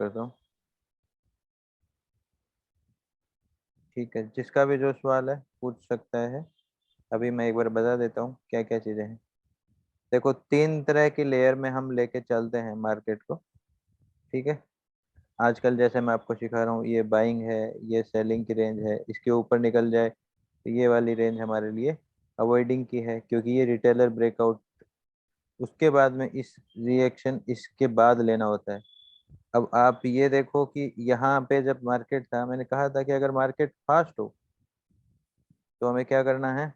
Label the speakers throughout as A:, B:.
A: करता हूँ। ठीक है, जिसका भी जो सवाल है पूछ सकता है। अभी मैं एक बार बता देता हूँ क्या क्या चीजें हैं। देखो, तीन तरह की लेयर में हम लेके चलते हैं मार्केट को। ठीक है, आजकल जैसे मैं आपको सिखा रहा हूँ, ये बाइंग है, ये सेलिंग की रेंज है। इसके ऊपर निकल जाए तो ये वाली रेंज हमारे लिए अवॉइडिंग की है, क्योंकि ये रिटेलर ब्रेकआउट, उसके बाद में इस रिएक्शन इसके बाद लेना होता है। अब आप ये देखो कि यहाँ पे जब मार्केट था, मैंने कहा था कि अगर मार्केट फास्ट हो तो हमें क्या करना है,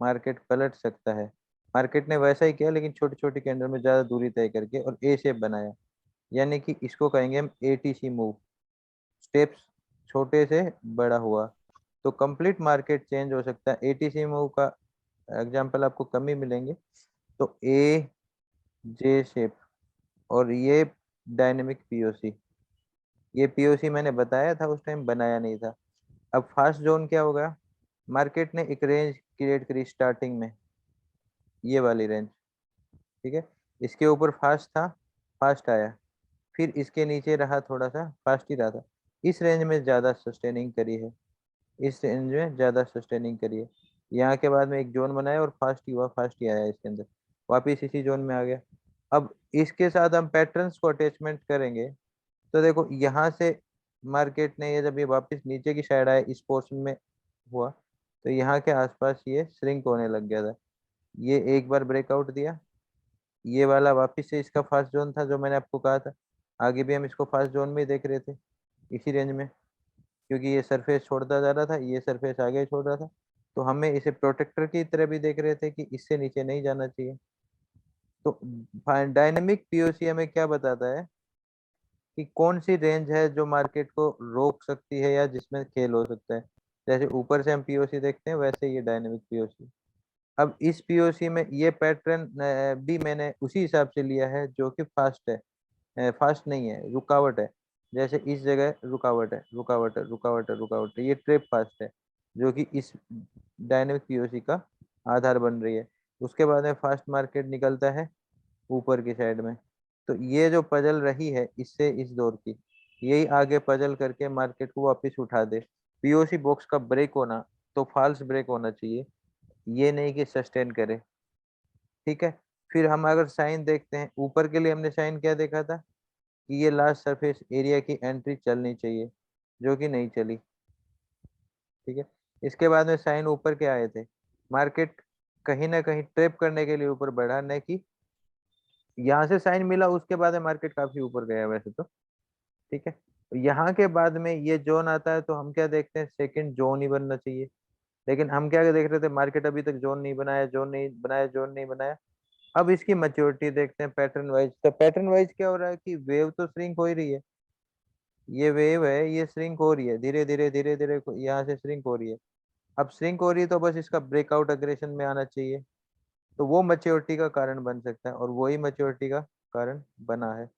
A: मार्केट पलट सकता है। मार्केट ने वैसा ही किया, लेकिन छोटी छोटी कैंडल में ज्यादा दूरी तय करके और ए शेप बनाया। यानी कि इसको कहेंगे हम एटीसी मूव, स्टेप्स छोटे से बड़ा हुआ। तो कंप्लीट मार्केट चेंज हो सकता है। एटीसी मूव का एग्जांपल आपको कम ही मिलेंगे। तो ए जे शेप, और ये डायनेमिक पीओसी। ये पीओसी मैंने बताया था, उस टाइम बनाया नहीं था। अब फास्ट जोन क्या होगा, मार्केट ने एक रेंज क्रिएट करी स्टार्टिंग में, ये वाली रेंज। ठीक है, इसके ऊपर फास्ट था, फास्ट आया, फिर इसके नीचे रहा, थोड़ा सा फास्ट ही रहा था। इस रेंज में ज्यादा सस्टेनिंग करी है, इस रेंज में ज्यादा सस्टेनिंग करी है। यहाँ के बाद में एक जोन बनाया और फास्ट ही हुआ, फास्ट ही आया इसके अंदर, वापिस इसी जोन में आ गया। अब इसके साथ हम पैटर्न्स को अटैचमेंट करेंगे। तो देखो, यहाँ से मार्केट ने ये जब ये वापस नीचे की साइड आया, इस पोर्शन में हुआ, तो यहाँ के आसपास ये श्रिंक होने लग गया था। ये एक बार ब्रेकआउट दिया, ये वाला वापस से इसका फर्स्ट जोन था जो मैंने आपको कहा था। आगे भी हम इसको फर्स्ट जोन में ही देख रहे थे, इसी रेंज में, क्योंकि ये सरफेस छोड़ता जा रहा था, ये सरफेस आगे छोड़ रहा था। तो हमें इसे प्रोटेक्टर की तरह भी देख रहे थे कि इससे नीचे नहीं जाना चाहिए। तो डायनेमिक पीओसी हमें क्या बताता है कि कौन सी रेंज है जो मार्केट को रोक सकती है या जिसमें खेल हो सकता है। जैसे ऊपर से हम पीओसी देखते हैं, वैसे ये डायनेमिक पीओसी। अब इस पीओसी में ये पैटर्न भी मैंने उसी हिसाब से लिया है जो कि फास्ट है, फास्ट नहीं है, रुकावट है। जैसे इस जगह रुकावट है, रुकावट है, रुकावट है, रुकावट है, ये ट्रेप फास्ट है, जो कि इस डायनेमिक पीओसी का आधार बन रही है। उसके बाद में फास्ट मार्केट निकलता है ऊपर की साइड में। तो ये जो पजल रही है इससे इस दौर की, यही आगे पजल करके मार्केट को वापस उठा दे। पीओसी बॉक्स का ब्रेक होना तो फॉल्स ब्रेक होना चाहिए, ये नहीं कि सस्टेन करे। ठीक है, फिर हम अगर साइन देखते हैं, ऊपर के लिए हमने साइन क्या देखा था कि ये लास्ट सरफेस एरिया की एंट्री चलनी चाहिए, जो कि नहीं चली। ठीक है, इसके बाद में साइन ऊपर के आए थे, मार्केट कहीं ना कहीं ट्रेप करने के लिए ऊपर बढ़ा, नहीं कि यहाँ से साइन मिला उसके बाद में मार्केट काफी ऊपर गया वैसे तो। ठीक है, तो यहाँ के बाद में ये जोन आता है, तो हम क्या देखते हैं, सेकंड जोन ही बनना चाहिए। लेकिन हम क्या देख रहे थे, मार्केट अभी तक जोन नहीं बनाया, जोन नहीं बनाया, जोन नहीं बनाया। अब इसकी मैच्योरिटी देखते हैं पैटर्न वाइज। तो पैटर्न वाइज क्या हो रहा है कि वेव तो श्रिंक हो ही रही है, ये वेव है, ये श्रिंक हो रही है, धीरे धीरे धीरे धीरे यहाँ से श्रिंक हो रही है। अब श्रिंक हो रही है तो बस इसका ब्रेकआउट अग्रेशन में आना चाहिए। तो वो मैच्योरिटी का कारण बन सकता है, और वही मैच्योरिटी का कारण बना है।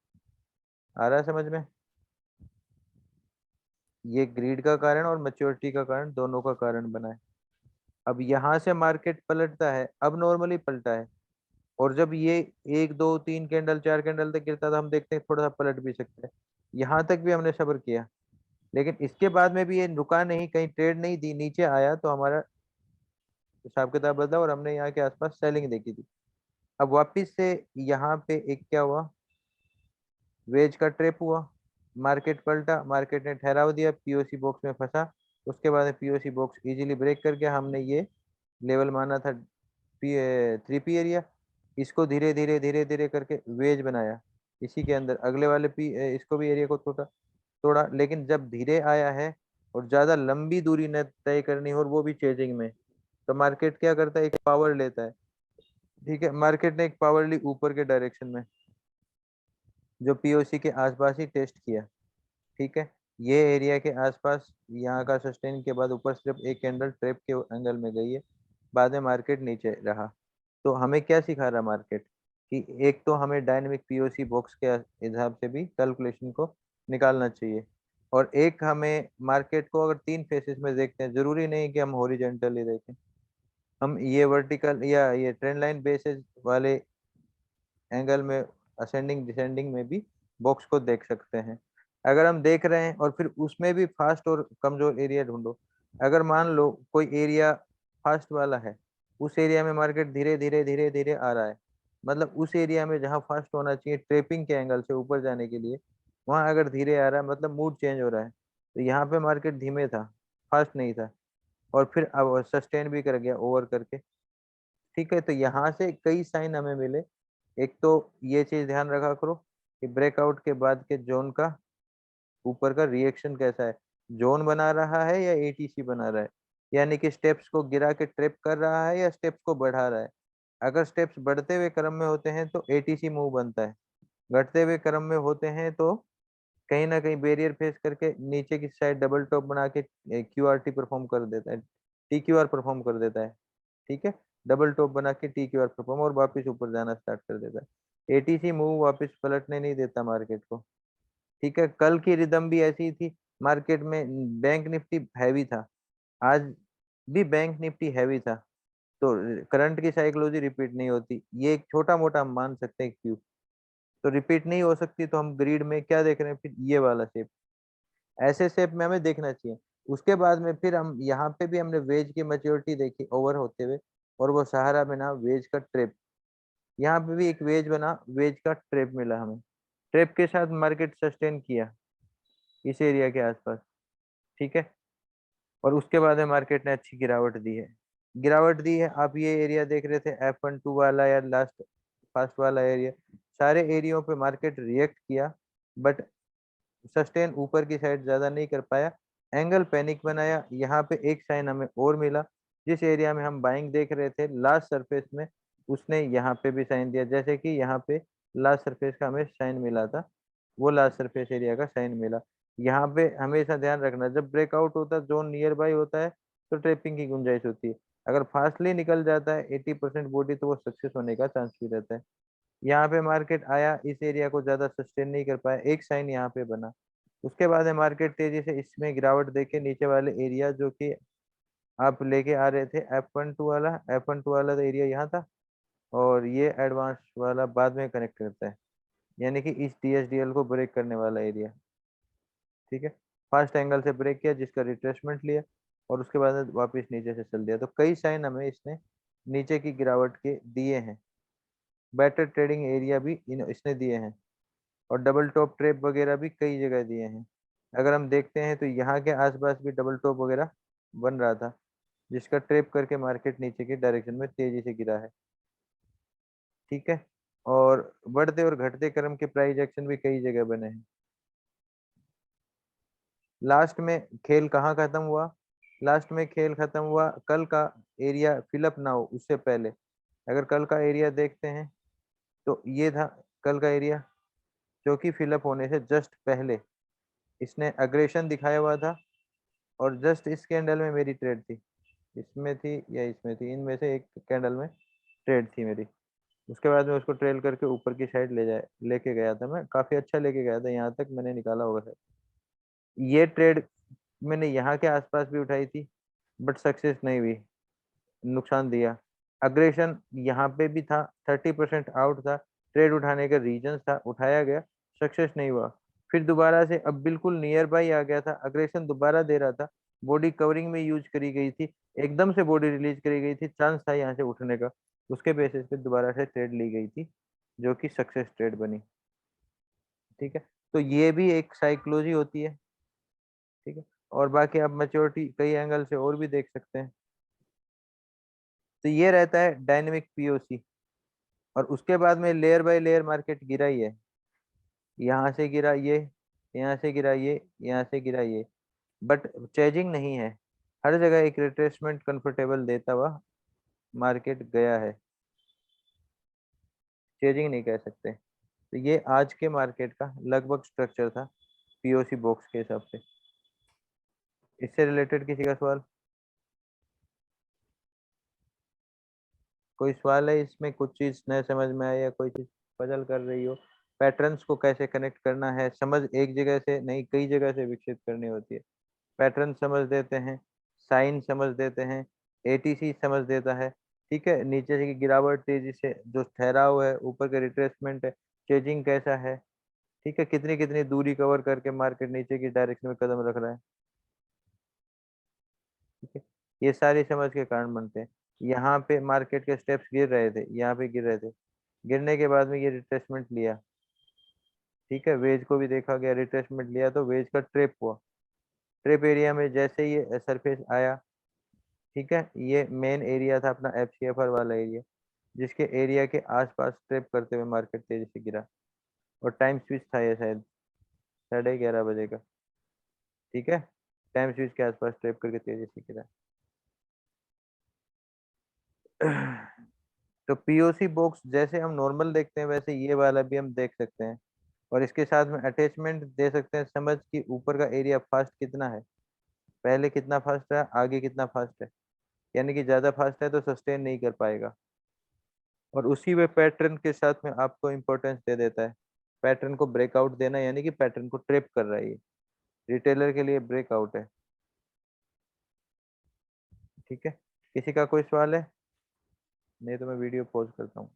A: आ रहा है समझ में, ये ग्रीड का कारण और मैच्योरिटी का कारण, दोनों का कारण बना है। अब यहाँ से मार्केट पलटता है, अब नॉर्मली पलटा है, और जब ये एक दो तीन कैंडल चार कैंडल तक गिरता था, हम देखते हैं थोड़ा सा पलट भी सकता है। यहाँ तक भी हमने सब्र किया, लेकिन इसके बाद में भी ये रुका नहीं, कहीं ट्रेड नहीं दी, नीचे आया तो हमारा हिसाब किताब बदला और हमने यहाँ के आसपास सेलिंग देखी थी। अब वापिस से यहाँ पे एक क्या हुआ, वेज का ट्रेप हुआ, मार्केट पलटा, मार्केट ने ठहराव दिया, पीओसी बॉक्स में फंसा। उसके बाद पीओसी बॉक्स इजीली ब्रेक करके हमने ये लेवल माना था पी 3P एरिया, इसको धीरे धीरे धीरे धीरे करके वेज बनाया। इसी के अंदर अगले वाले इसको भी एरिया को तोड़ा तोड़ा, लेकिन जब धीरे आया है और ज्यादा लंबी दूरी न तय करनी हो, और वो भी चेजिंग में, तो मार्केट क्या करता है, एक पावर लेता है। ठीक है, मार्केट ने एक पावर ली ऊपर के डायरेक्शन में, जो पीओसी के आसपास ही टेस्ट किया। ठीक है, ये एरिया के आसपास यहाँ का सस्टेन के बाद ऊपर सिर्फ एक कैंडल ट्रेप के एंगल में गई है, बाद में मार्केट नीचे रहा। तो हमें क्या सिखा रहा मार्केट, कि एक तो हमें डायनेमिक पीओसी बॉक्स के हिसाब से भी कैलकुलेशन को निकालना चाहिए, और एक हमें मार्केट को अगर तीन फेसेस में देखते हैं, जरूरी नहीं कि हम हॉरिजेंटली देखें, हम ये वर्टिकल या ये ट्रेंड लाइन बेसिस वाले एंगल में, असेंडिंग डिसेंडिंग में भी बॉक्स को देख सकते हैं। अगर हम देख रहे हैं और फिर उसमें भी फास्ट और कमजोर एरिया ढूंढो। अगर मान लो कोई एरिया फास्ट वाला है, उस एरिया में मार्केट धीरे धीरे धीरे धीरे आ रहा है, मतलब उस एरिया में जहां फास्ट होना चाहिए ट्रेपिंग के एंगल से ऊपर जाने के लिए, वहां अगर धीरे आ रहा है मतलब मूड चेंज हो रहा है। तो यहाँ पे मार्केट धीमे था, फास्ट नहीं था, और फिर अब सस्टेन भी कर गया ओवर करके। ठीक है, तो यहाँ से कई साइन हमें मिले। एक तो ये चीज ध्यान रखा करो कि ब्रेकआउट के बाद के जोन का ऊपर का रिएक्शन कैसा है, जोन बना रहा है या एटीसी बना रहा है, यानी कि स्टेप्स को गिरा के ट्रिप कर रहा है या स्टेप्स को बढ़ा रहा है। अगर स्टेप्स बढ़ते हुए क्रम में होते हैं तो एटीसी मूव बनता है, घटते हुए क्रम में होते हैं तो कहीं ना कहीं बैरियर फेस करके नीचे की साइड डबल टॉप बना के क्यूआरटी परफॉर्म कर देता है, टीक्यूआर परफॉर्म कर देता है। ठीक है, डबल टॉप बना के टीक्यूआर परफॉर्म और वापस ऊपर जाना स्टार्ट कर देता है। एटीसी मूव वापस पलटने नहीं देता मार्केट को। ठीक है, कल की रिदम भी ऐसी ही थी मार्केट में। बैंक निफ्टी हैवी था, आज भी बैंक निफ्टी हैवी था। तो करंट की साइकोलॉजी रिपीट नहीं होती, ये एक छोटा मोटा हम मान सकते हैं क्यों। तो रिपीट नहीं हो सकती तो हम ग्रीड में क्या देख रहे हैं, फिर ये वाला शेप, ऐसे शेप में हमें देखना चाहिए। उसके बाद में फिर हम यहाँ पे भी हमने वेज की मैच्योरिटी देखी ओवर होते हुए, और वो सहारा बना वेज का ट्रेप। यहाँ पे भी एक वेज बना, वेज का ट्रेप मिला हमें। ट्रेप के साथ मार्केट सस्टेन किया इस एरिया के आसपास। ठीक है, और उसके बाद में मार्केट ने अच्छी गिरावट दी है। गिरावट दी है, आप ये एरिया देख रहे थे F12 वाला या लास्ट फास्ट वाला एरिया, सारे एरियो पे मार्केट रिएक्ट किया, बट सस्टेन ऊपर की साइड ज्यादा नहीं कर पाया। एंगल पैनिक बनाया। यहाँ पे एक साइन हमें और मिला, जिस एरिया में हम बाइंग देख रहे थे लास्ट सरफेस में, उसने यहाँ पे भी साइन दिया। जैसे कि यहाँ पे लास्ट सरफेस का हमें साइन मिला था, वो लास्ट सरफेस एरिया का साइन मिला। यहाँ पे हमेशा ध्यान रखना, जब ब्रेकआउट होता है जोन नियर बाई होता है तो ट्रेपिंग की गुंजाइश होती है। अगर फास्टली निकल जाता है 80% बॉडी, तो वो सक्सेस होने का चांस भी रहता है। यहाँ पे मार्केट आया, इस एरिया को ज्यादा सस्टेन नहीं कर पाया, एक साइन यहाँ पे बना। उसके बाद है मार्केट तेजी से इसमें गिरावट देके नीचे वाले एरिया जो कि आप लेके आ रहे थे F12 वाला तो एरिया यहाँ था, और ये एडवांस वाला बाद में कनेक्ट करता है, यानी कि इस DSDL को ब्रेक करने वाला एरिया। ठीक है, फर्स्ट एंगल से ब्रेक किया जिसका रिट्रेसमेंट लिया, और उसके बाद वापस नीचे से चल दिया। तो कई साइन हमें इसने नीचे की गिरावट के दिए हैं। बेटर ट्रेडिंग एरिया भी इसने दिए हैं, और डबल टॉप ट्रेप वगैरह भी कई जगह दिए हैं। अगर हम देखते हैं तो यहाँ के आसपास भी डबल टॉप वगैरह बन रहा था, जिसका ट्रेप करके मार्केट नीचे की डायरेक्शन में तेजी से गिरा है। ठीक है, और बढ़ते और घटते क्रम के प्राइस एक्शन भी कई जगह बने हैं। लास्ट में खेल कहाँ खत्म हुआ, लास्ट में खेल खत्म हुआ कल का एरिया फिलअप ना हो उससे पहले। अगर कल का एरिया देखते हैं तो ये था कल का एरिया, जो कि फिलअप होने से जस्ट पहले इसने अग्रेशन दिखाया हुआ था, और जस्ट इस कैंडल में मेरी ट्रेड थी, इसमें थी या इसमें थी, इनमें से एक कैंडल में ट्रेड थी मेरी। उसके बाद में उसको ट्रेल करके ऊपर की साइड लेके गया था, मैं काफी अच्छा लेके गया था, यहाँ तक मैंने निकाला होगा सर। ये ट्रेड मैंने यहाँ के आसपास भी उठाई थी, बट सक्सेस नहीं हुई, नुकसान दिया। अग्रेशन यहाँ पे भी था, 30% आउट था, ट्रेड उठाने का रीजन था, उठाया गया, सक्सेस नहीं हुआ। फिर दोबारा से अब बिल्कुल नियर बाई आ गया था, अग्रेशन दोबारा दे रहा था, बॉडी कवरिंग में यूज करी गई थी, एकदम से बॉडी रिलीज करी गई थी, चांस था यहाँ से उठने का। उसके बेसिस पे दोबारा से ट्रेड ली गई थी, जो कि सक्सेस ट्रेड बनी। ठीक है, तो ये भी एक साइकोलॉजी होती है। ठीक है, और बाकी आप मैच्योरिटी कई एंगल से और भी देख सकते हैं। तो ये रहता है डायनेमिक पीओसी। और उसके बाद में लेयर बाय लेयर मार्केट गिरा ही है, यहाँ से गिरा ये, यहाँ से गिरा ये, यहाँ से गिरा ये, बट चेजिंग नहीं है। हर जगह एक रिट्रेसमेंट कंफर्टेबल देता हुआ मार्केट गया है, चेजिंग नहीं कह सकते। तो ये आज के मार्केट का लगभग स्ट्रक्चर था पीओसी बॉक्स के हिसाब से। इससे रिलेटेड किसी का सवाल? कोई सवाल है इसमें, कुछ चीज न समझ में आए या कोई चीज पजल कर रही हो? पैटर्न्स को कैसे कनेक्ट करना है, समझ एक जगह से नहीं कई जगह से विकसित करनी होती है। पैटर्न समझ देते हैं, साइन समझ देते हैं, एटीसी समझ देता है। ठीक है, नीचे से की गिरावट तेजी से जो ठहराव है, ऊपर का रिट्रेसमेंट है, चेजिंग कैसा है, ठीक है, कितनी कितनी दूरी कवर करके मार्केट नीचे की डायरेक्शन में कदम रख रहा है। ठीक है, ये सारी समझ के कारण बनते हैं। यहाँ पे मार्केट के स्टेप्स गिर रहे थे, यहाँ पे गिर रहे थे, गिरने के बाद में ये रिट्रेसमेंट लिया। ठीक है, वेज को भी देखा गया, रिट्रेसमेंट लिया तो वेज का ट्रेप हुआ। ट्रेप एरिया में जैसे ये सरफेस आया, ठीक है, ये मेन एरिया था अपना FCFR वाला एरिया, जिसके एरिया के आसपास ट्रेप करते हुए मार्केट तेजी से गिरा। और टाइम स्विच था ये शायद 11:30 बजे का। ठीक है, टाइम स्विच के आसपास ट्रेप करके तेजी से गिरा। तो POC बॉक्स जैसे हम नॉर्मल देखते हैं वैसे ये वाला भी हम देख सकते हैं, और इसके साथ में अटैचमेंट दे सकते हैं समझ कि ऊपर का एरिया फास्ट कितना है, पहले कितना फास्ट है, आगे कितना फास्ट है। यानी कि ज्यादा फास्ट है तो सस्टेन नहीं कर पाएगा। और उसी वे पैटर्न के साथ में आपको इम्पोर्टेंस दे देता है। पैटर्न को ब्रेकआउट देना यानी कि पैटर्न को ट्रिप कर रहा है ये, रिटेलर के लिए ब्रेकआउट है। ठीक है, किसी का कोई सवाल है? नहीं तो मैं वीडियो पॉज करता हूँ।